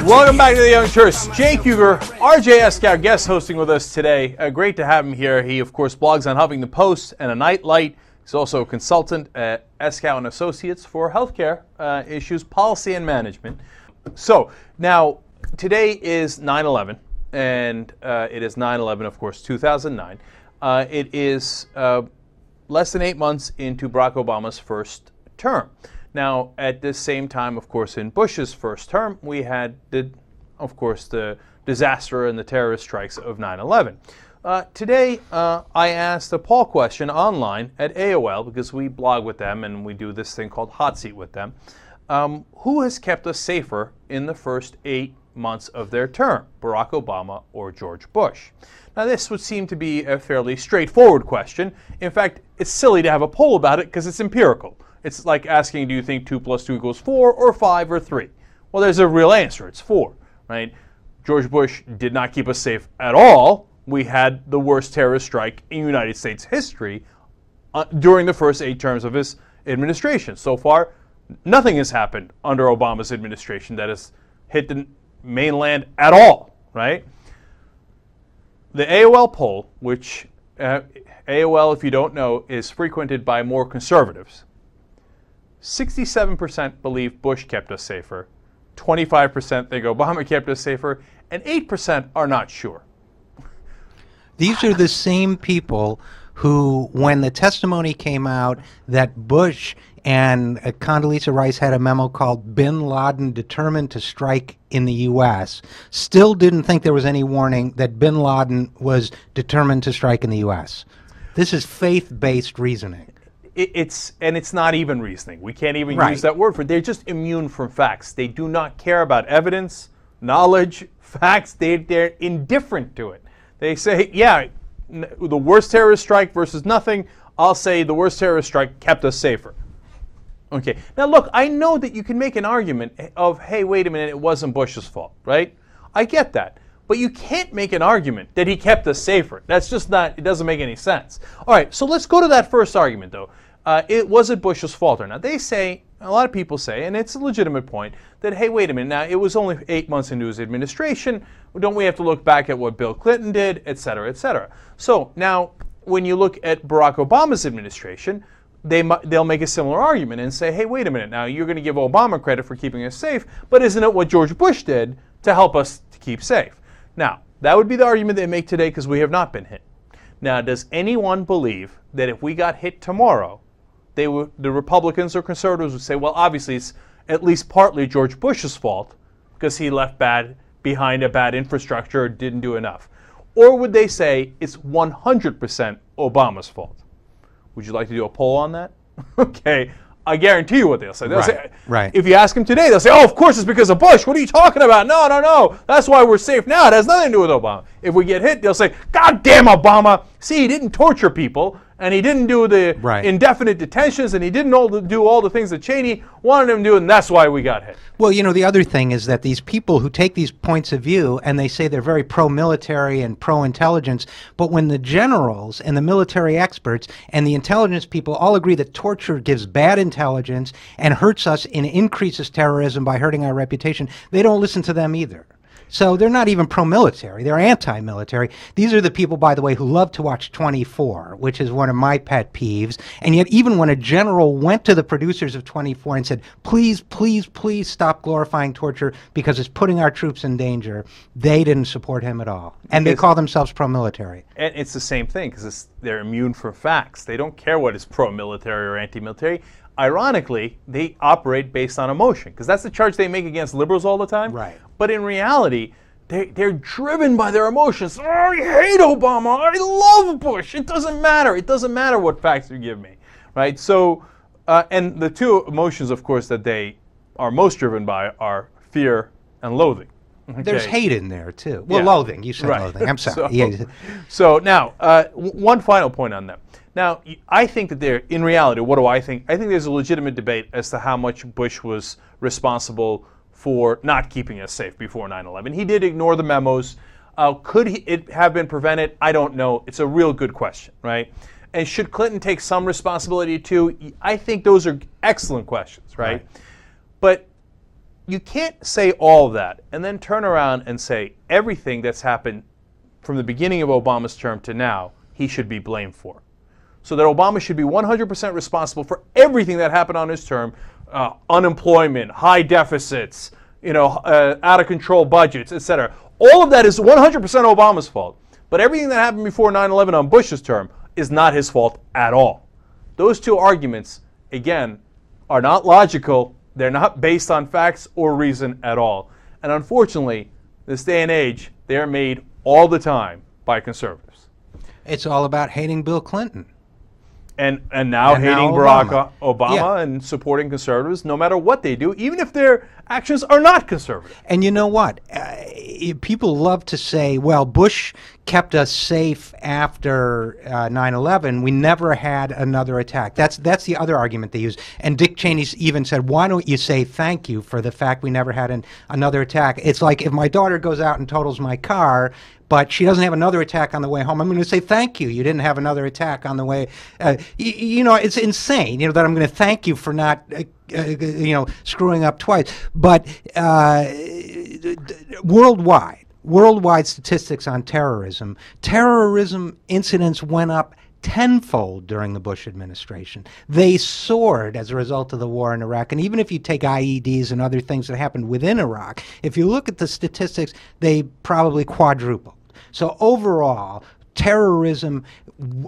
Welcome back to the Young Turks. Jake Huger, RJ Eskow, guest hosting with us today. Great to have him here. He, of course, blogs on Huffington Post and a Nightlight. He's also a consultant at Eskow and Associates for healthcare issues, policy, and management. So now, today is 9/11, and it is 9/11, of course, 2009. It is less than 8 months into Barack Obama's first term. Now, at this same time, of course, in Bush's first term, we had, the disaster and the terrorist strikes of 9/11. Today, I asked a poll question online at AOL, because we blog with them and we do this thing called Hot Seat with them. Who has kept us safer in the first 8 months of their term, Barack Obama or George Bush? Now, this would seem to be a fairly straightforward question. In fact, it's silly to have a poll about it because it's empirical. It's like asking, do you think 2 + 2 = 4 or 5 or 3? Well, there's a real answer. It's 4, right? George Bush did not keep us safe at all. We had the worst terrorist strike in United States history during the first 8 terms of his administration. So far, nothing has happened under Obama's administration that has hit the mainland at all, right? The AOL poll, which AOL, if you don't know, is frequented by more conservatives. 67% believe Bush kept us safer, 25% think Obama kept us safer, and 8% are not sure. These are the same people who, when the testimony came out that Bush and Condoleezza Rice had a memo called Bin Laden Determined to Strike in the U.S., still didn't think there was any warning that Bin Laden was determined to strike in the U.S. This is faith-based reasoning. It's not even reasoning. We can't even use that word for it. They're just immune from facts. They do not care about evidence, knowledge, facts. They're indifferent to it. They say, yeah, the worst terrorist strike versus nothing. I'll say the worst terrorist strike kept us safer. Okay. Now, look, I know that you can make an argument of, hey, wait a minute, it wasn't Bush's fault, right? I get that. But you can't make an argument that he kept us safer. That's just not, it doesn't make any sense. All right, so let's go to that first argument, though. Was it Bush's fault or not? They say, a lot of people say, and it's a legitimate point, that, hey, wait a minute, now it was only 8 months into his administration. Don't we have to look back at what Bill Clinton did, et cetera, et cetera? So now, when you look at Barack Obama's administration, they'll make a similar argument and say, hey, wait a minute, now you're going to give Obama credit for keeping us safe, but isn't it what George Bush did to help us to keep safe? Now, that would be the argument they make today because we have not been hit. Now, does anyone believe that if we got hit tomorrow, the Republicans or conservatives would say, well, obviously it's at least partly George Bush's fault because he left behind a bad infrastructure or didn't do enough? Or would they say it's 100% Obama's fault? Would you like to do a poll on that? Okay, I guarantee you what they'll say. They'll say, if you ask them today, they'll say, oh, of course it's because of Bush. What are you talking about? No. That's why we're safe now. It has nothing to do with Obama. If we get hit, they'll say, God damn Obama. See, he didn't torture people, and he didn't do the indefinite detentions, and he didn't do all the things that Cheney wanted him to do, and that's why we got hit. Well, you know, the other thing is that these people who take these points of view and they say they're very pro-military and pro-intelligence, but when the generals and the military experts and the intelligence people all agree that torture gives bad intelligence and hurts us and increases terrorism by hurting our reputation, they don't listen to them either. So they're not even pro-military. They're anti-military. These are the people, by the way, who love to watch 24, which is one of my pet peeves. And yet even when a general went to the producers of 24 and said, please, please, please stop glorifying torture because it's putting our troops in danger, they didn't support him at all. And they call themselves pro-military. And it's the same thing because they're immune from facts. They don't care what is pro-military or anti-military. Ironically, they operate based on emotion because that's the charge they make against liberals all the time. Right. But in reality, they're driven by their emotions. Oh, I hate Obama. I love Bush. It doesn't matter. It doesn't matter what facts you give me, right? So, and the two emotions, of course, that they are most driven by are fear and loathing. Okay. There's hate in there, too. Well, loathing. You said loathing. I'm sorry. So now, one final point on that. Now, I think that in reality, what do I think? I think there's a legitimate debate as to how much Bush was responsible for not keeping us safe before 9/11. He did ignore the memos. Could it have been prevented? I don't know. It's a real good question, right? And should Clinton take some responsibility too? I think those are excellent questions, right? But you can't say all of that and then turn around and say everything that's happened from the beginning of Obama's term to now, he should be blamed for. So that Obama should be 100% responsible for everything that happened on his term, unemployment, high deficits, out of control budgets, etc. All of that is 100% Obama's fault. But everything that happened before 9/11 on Bush's term is not his fault at all. Those two arguments, again, are not logical. They're not based on facts or reason at all. And unfortunately, this day and age, they're made all the time by conservatives. It's all about hating Bill Clinton. And now hating Barack Obama and supporting conservatives no matter what they do, even if their actions are not conservative. And you know what? People love to say, well, Bush kept us safe after 9/11. We never had another attack. That's the other argument they use. And Dick Cheney even said, why don't you say thank you for the fact we never had another attack? It's like if my daughter goes out and totals my car, but she doesn't have another attack on the way home, I'm going to say thank you. You didn't have another attack on the way. It's insane, that I'm going to thank you for not, screwing up twice. But worldwide statistics on terrorism incidents went up tenfold during the Bush administration. They soared as a result of the war in Iraq. And even if you take IEDs and other things that happened within Iraq, if you look at the statistics, they probably quadrupled. So overall, terrorism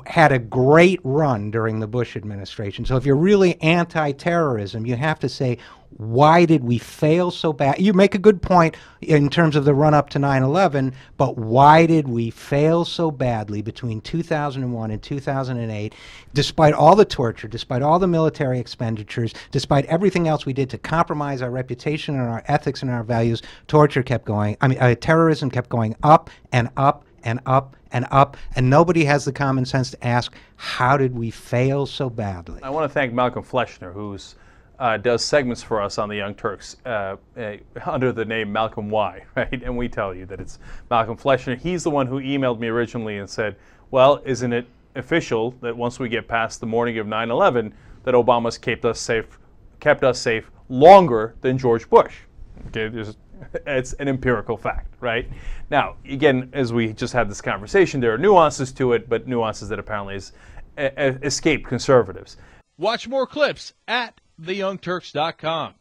had a great run during the Bush administration. So if you're really anti-terrorism, you have to say, why did we fail so bad? You make a good point in terms of the run-up to 9/11, but why did we fail so badly between 2001 and 2008, despite all the torture, despite all the military expenditures, despite everything else we did to compromise our reputation and our ethics and our values? Terrorism kept going up and up and up and up, and nobody has the common sense to ask, how did we fail so badly? I want to thank Malcolm Fleshner, who's does segments for us on the Young Turks under the name Malcolm Y, right? And we tell you that it's Malcolm Fleshner. He's the one who emailed me originally and said, well, isn't it official that once we get past the morning of 9/11 that Obama's kept us safe longer than George Bush? Okay, it's an empirical fact, right? Now, again, as we just had this conversation, there are nuances to it, but nuances that apparently escaped conservatives. Watch more clips at theyoungturks.com.